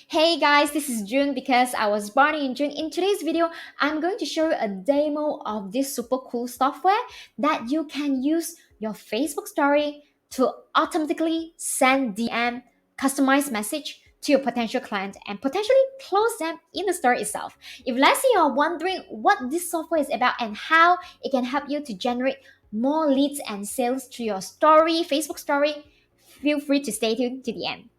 Hey guys, this is June because I was born in June. In today's video, I'm going to show you a demo of this super cool software that you can use your Facebook story to automatically send DM customized message to your potential client and potentially close them in the story itself. If let's say you're wondering what this software is about and how it can help you to generate more leads and sales to your story, Facebook story, feel free to stay tuned to the end.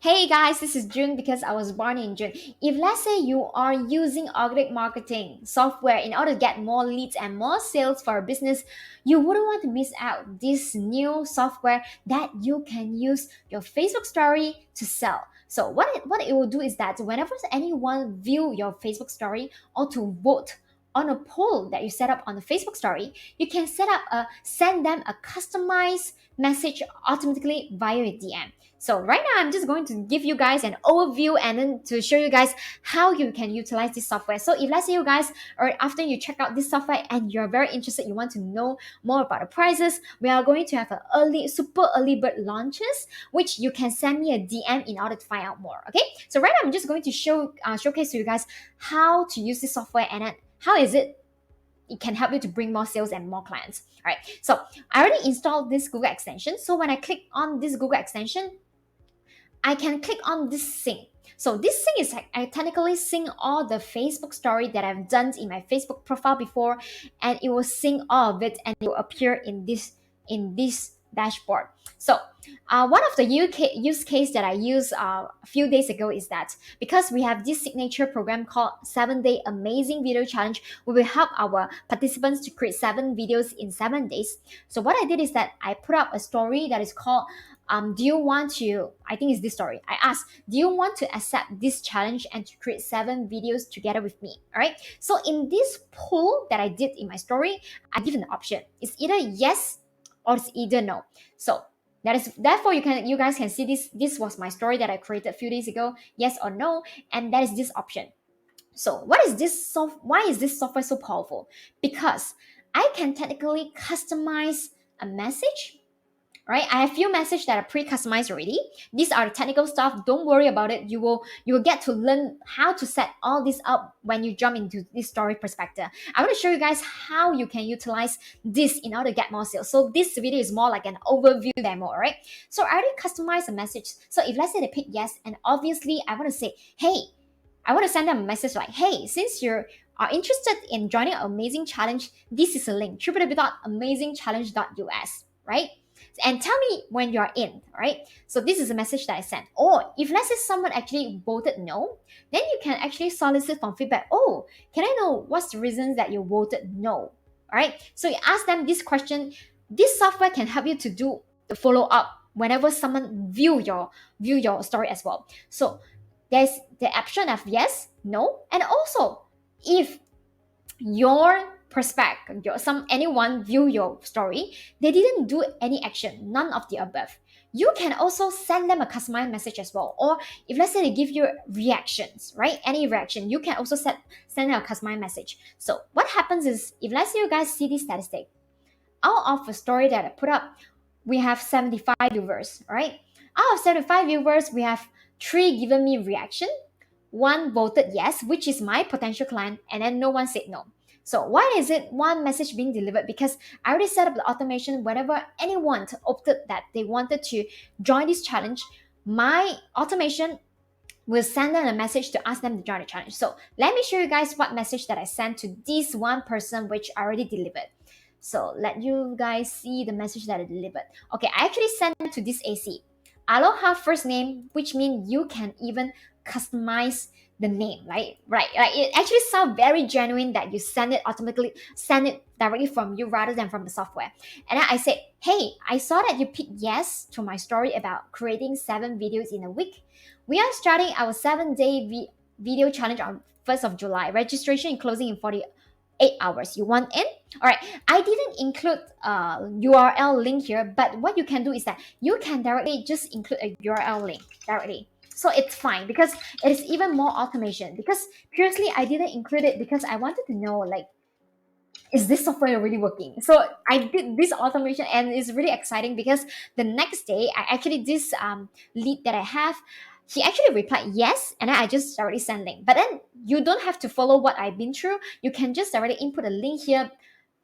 Hey guys, this is June because I was born in June. If let's say you are using organic marketing software in order to get more leads and more sales for a business, you wouldn't want to miss out this new software that you can use your Facebook story to sell. So what it will do is that whenever anyone view your Facebook story or to vote on a poll that you set up on the Facebook story, you can send them a customized message automatically via a DM. So right now, I'm just going to give you guys an overview and then to show you guys how you can utilize this software. So if let's say you guys, or after you check out this software and you're very interested, you want to know more about the prices, we are going to have super early bird launches, which you can send me a DM in order to find out more. Okay. So right now, I'm just going to showcase to you guys how to use this software and then how is it can help you to bring more sales and more clients. All right. So I already installed this Google extension. So when I click on this Google extension, I can click on this sync. So this sync is like I technically sync all the Facebook story that I've done in my Facebook profile before, and it will sync all of it and it will appear in this dashboard. So one of the use case that I used a few days ago is that because we have this signature program called 7-Day Amazing Video Challenge, we will help our participants to create 7 videos in 7 days. So what I did is that I put up a story that is called do you want to, I think it's this story. I asked, do you want to accept this challenge and to create 7 videos together with me? All right. So in this poll that I did in my story, I give an option. It's either yes or it's either no. So that is therefore you guys can see this was my story that I created a few days ago, yes or no, and that is this option. So why is this software so powerful? Because I can technically customize a message. Right, I have few messages that are pre-customized already. These are the technical stuff. Don't worry about it. You will get to learn how to set all this up when you jump into this story prospector. I want to show you guys how you can utilize this in order to get more sales. So this video is more like an overview demo, all right? So I already customized a message. So if let's say they pick yes, and obviously I want to say, hey, I want to send them a message like, hey, since you're are interested in joining an amazing challenge, this is a link, www.amazingchallenge.us, right? And tell me when you're in, right? So this is a message that I sent. Or if let's say someone actually voted no, then you can actually solicit from feedback. Oh, can I know what's the reasons that you voted no? All right. So you ask them this question. This software can help you to do the follow up whenever someone view your story as well. So there's the option of yes, no, and also if your anyone view your story, they didn't do any action, none of the above, you can also send them a customized message as well. Or if let's say they give you reactions, right, any reaction, you can also send them a customized message. So what happens is, if let's say you guys see this statistic, out of a story that I put up, we have 75 viewers, right? Out of 75 viewers, we have 3 given me reaction, 1 voted yes, which is my potential client, and then no one said no. So why is it 1 message being delivered? Because I already set up the automation. Whenever anyone opted that they wanted to join this challenge, my automation will send them a message to ask them to join the challenge. So let me show you guys what message that I sent to this 1 person, which I already delivered. So let you guys see the message that I delivered. Okay, I actually sent it to this AC. Aloha first name, which means you can even customize the name, right? Right. Like it actually sounds very genuine that you send it directly from you rather than from the software. And then I said, hey, I saw that you picked yes to my story about creating 7 videos in a week. We are starting our 7-day video challenge on 1st of July. Registration and closing in 48 hours. You want in? All right. I didn't include a URL link here, but what you can do is that you can directly just include a URL link directly. So it's fine because it is even more automation. Because previously I didn't include it because I wanted to know, like, is this software really working? So I did this automation, and it's really exciting because the next day, I actually this lead that I have, he actually replied yes, and then I just directly send link. But then you don't have to follow what I've been through. You can just directly input a link here.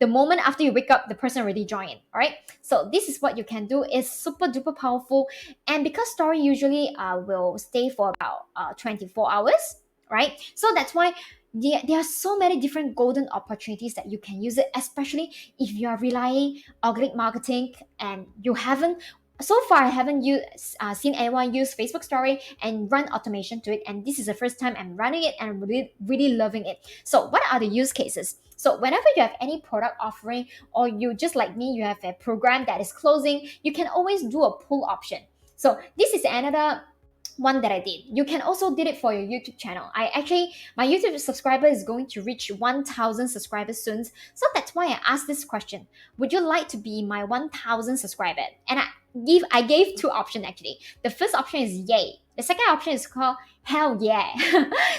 The moment after you wake up, the person already joined. All right. So this is what you can do. It's super duper powerful, and because story usually will stay for about 24 hours, right? So that's why there are so many different golden opportunities that you can use it, especially if you are relying organic marketing and you haven't so far I haven't seen anyone use Facebook story and run automation to it, and this is the first time I'm running it, and I'm really really loving it. So what are the use cases? So whenever you have any product offering, or you just like me, you have a program that is closing, you can always do a pull option. So this is another one that I did. You can also did it for your YouTube channel. I actually, my YouTube subscriber is going to reach 1,000 subscribers soon. So that's why I asked this question. Would you like to be my 1,000 subscriber? And I gave two options actually. The first option is yay. The second option is called hell yeah.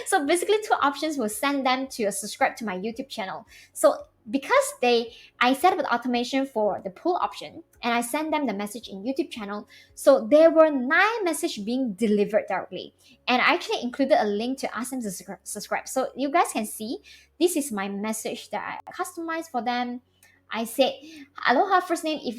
So basically two options will send them to subscribe to my YouTube channel. So because I set up an automation for the pull option, and I send them the message in YouTube channel, so there were 9 messages being delivered directly. And I actually included a link to ask them to subscribe. So you guys can see, this is my message that I customized for them. I said, aloha first name, if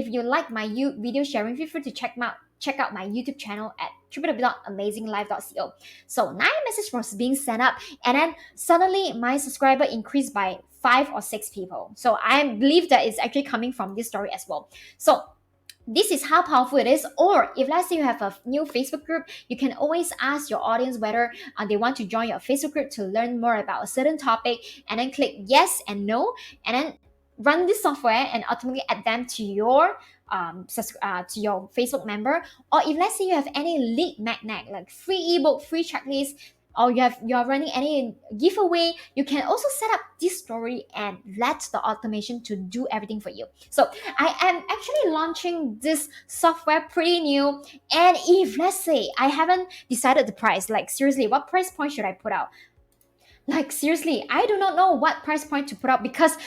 you like my video sharing, feel free to check out my YouTube channel at www.amazinglife.co. So 9 messages was being sent up, and then suddenly my subscriber increased by 5 or 6 people. So I believe that it's actually coming from this story as well. So this is how powerful it is. Or if let's say you have a new Facebook group, you can always ask your audience whether they want to join your Facebook group to learn more about a certain topic, and then click yes and no, and then run this software and automatically add them to your Facebook member. Or if let's say you have any lead magnet like free ebook, free checklist, or you're running any giveaway, you can also set up this story and let the automation to do everything for you. So I am actually launching this software pretty new, and if let's say I haven't decided the price, like seriously, what price point should I put out? Like seriously, I do not know what price point to put up, because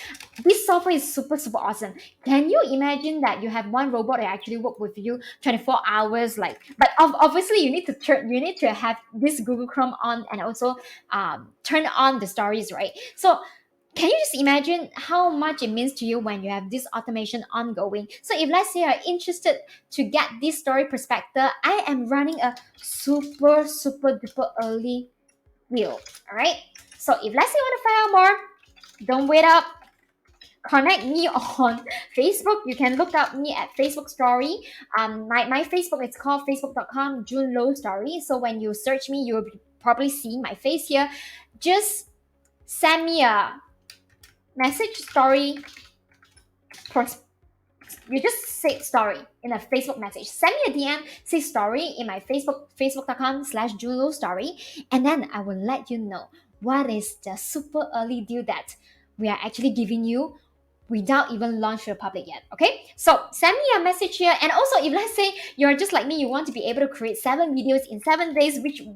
this software is super super awesome. Can you imagine that you have one robot that actually work with you 24 hours? Like, but obviously you need to have this Google Chrome on, and also turn on the stories, right? So can you just imagine how much it means to you when you have this automation ongoing? So if let's say you're interested to get this story prospector, I am running a super super duper early deal. All right. So if let's say you want to find out more, don't wait up. Connect me on Facebook. You can look up me at Facebook Story. My Facebook is called facebook.com June Low Story. So when you search me, you'll probably see my face here. Just send me a message story. You just say story in a Facebook message. Send me a DM, say story in my facebook.com/Julo story, and then I will let you know what is the super early deal that we are actually giving you without even launch to the public yet. Okay, so send me a message here. And also, if let's say you're just like me, you want to be able to create 7 videos in 7 days, which is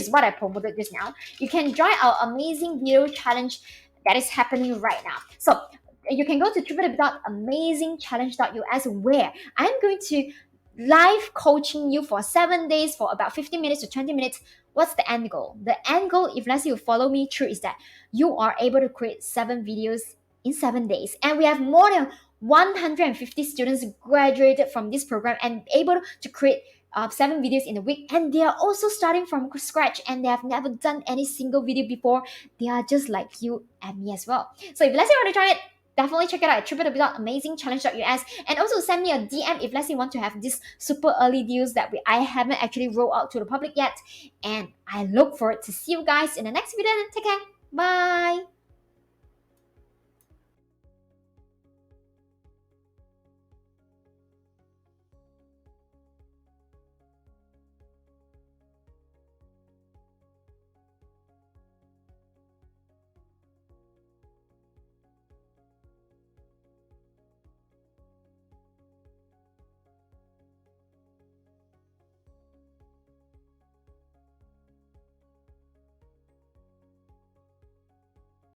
what I promoted just now, you can join our amazing video challenge that is happening right now. So you can go to www.amazingchallenge.us, where I'm going to live coaching you for 7 days for about 15 minutes to 20 minutes. What's the end goal? The end goal, if let's say you follow me through, is that you are able to create 7 videos in 7 days. And we have more than 150 students graduated from this program and able to create 7 videos in a week, and they are also starting from scratch, and they have never done any single video before. They are just like you and me as well. So if let's say you want to try it, definitely check it out at www.amazingchallenge.us, and also send me a DM if let's say you want to have this super early deals that I haven't actually rolled out to the public yet. And I look forward to see you guys in the next video. Take care. Bye.